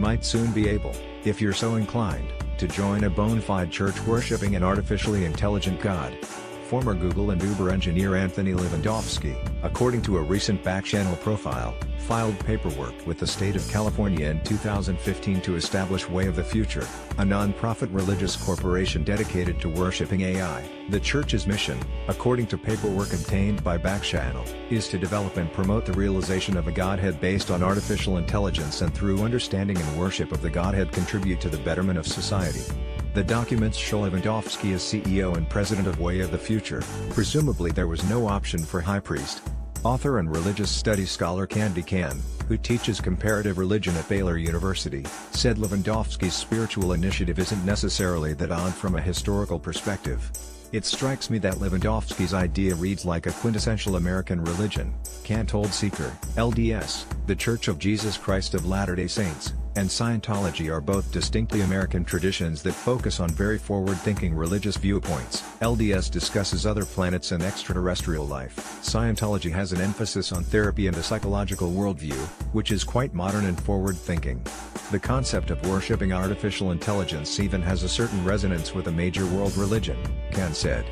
might soon be able, if you're so inclined, to join a bona fide church worshipping an artificially intelligent God. Former Google and Uber engineer Anthony Levandowski, according to a recent back-channel profile, filed paperwork with the state of California in 2015 to establish Way of the Future, a non-profit religious corporation dedicated to worshipping AI. The church's mission, according to paperwork obtained by Backchannel, is to develop and promote the realization of a Godhead based on artificial intelligence, and through understanding and worship of the Godhead contribute to the betterment of society. The documents show Levandowski as CEO and president of Way of the Future. Presumably there was no option for high priest. Author and religious studies scholar Candy Kan, who teaches comparative religion at Baylor University, said Levandowski's spiritual initiative isn't necessarily that odd from a historical perspective. It strikes me that Levandowski's idea reads like a quintessential American religion. Kan told Seeker, LDS, The Church of Jesus Christ of Latter-day Saints, and Scientology are both distinctly American traditions that focus on very forward-thinking religious viewpoints. LDS discusses other planets and extraterrestrial life. Scientology has an emphasis on therapy and a psychological worldview, which is quite modern and forward-thinking. The concept of worshipping artificial intelligence even has a certain resonance with a major world religion, Kan said.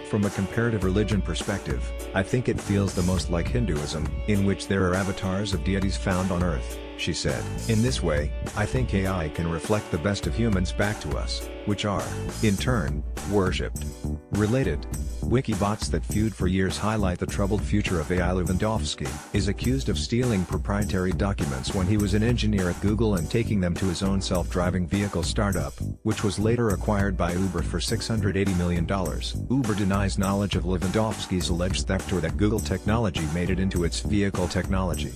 From a comparative religion perspective, I think it feels the most like Hinduism, in which there are avatars of deities found on Earth, she said. In this way, I think AI can reflect the best of humans back to us, which are, in turn, worshipped. Related, Wikibots that feud for years highlight the troubled future of AI. Levandowski is accused of stealing proprietary documents when he was an engineer at Google and taking them to his own self-driving vehicle startup, which was later acquired by Uber for $680 million. Uber denies knowledge of Levandowski's alleged theft or that Google technology made it into its vehicle technology.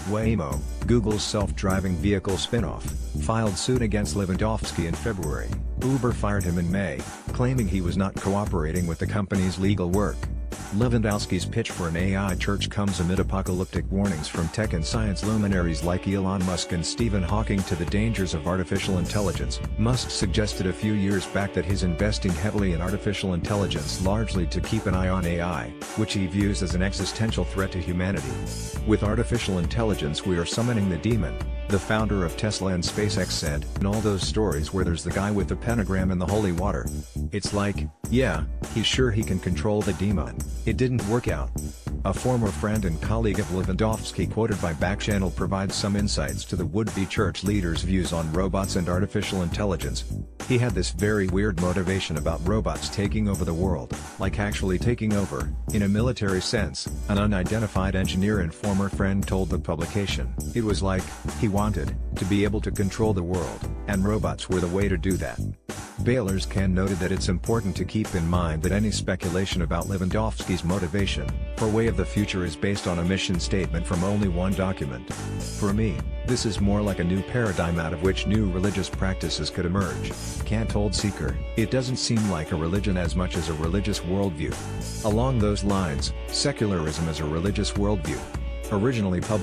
Waymo, Google's self-driving vehicle spin-off, filed suit against Levandowski in February. Uber fired him in May, claiming he was not cooperating with the company's legal work. Lewandowski's pitch for an AI church comes amid apocalyptic warnings from tech and science luminaries like Elon Musk and Stephen Hawking to the dangers of artificial intelligence. Musk suggested a few years back that he's investing heavily in artificial intelligence largely to keep an eye on AI, which he views as an existential threat to humanity. With artificial intelligence we are summoning the demon, the founder of Tesla and SpaceX said. In all those stories where there's the guy with the pentagram and the holy water, it's like, yeah, he's sure he can control the demon. It didn't work out. A former friend and colleague of Lewandowski quoted by Backchannel provides some insights to the would-be church leader's views on robots and artificial intelligence. He had this very weird motivation about robots taking over the world, like actually taking over, in a military sense, an unidentified engineer and former friend told the publication. It was like, he wanted to be able to control the world, and robots were the way to do that. Baylor's Kan noted that it's important to keep in mind that any speculation about Lewandowski's motivation for Way of the Future is based on a mission statement from only one document. For me, this is more like a new paradigm out of which new religious practices could emerge. Kan told Seeker, it doesn't seem like a religion as much as a religious worldview. Along those lines, secularism is a religious worldview. Originally published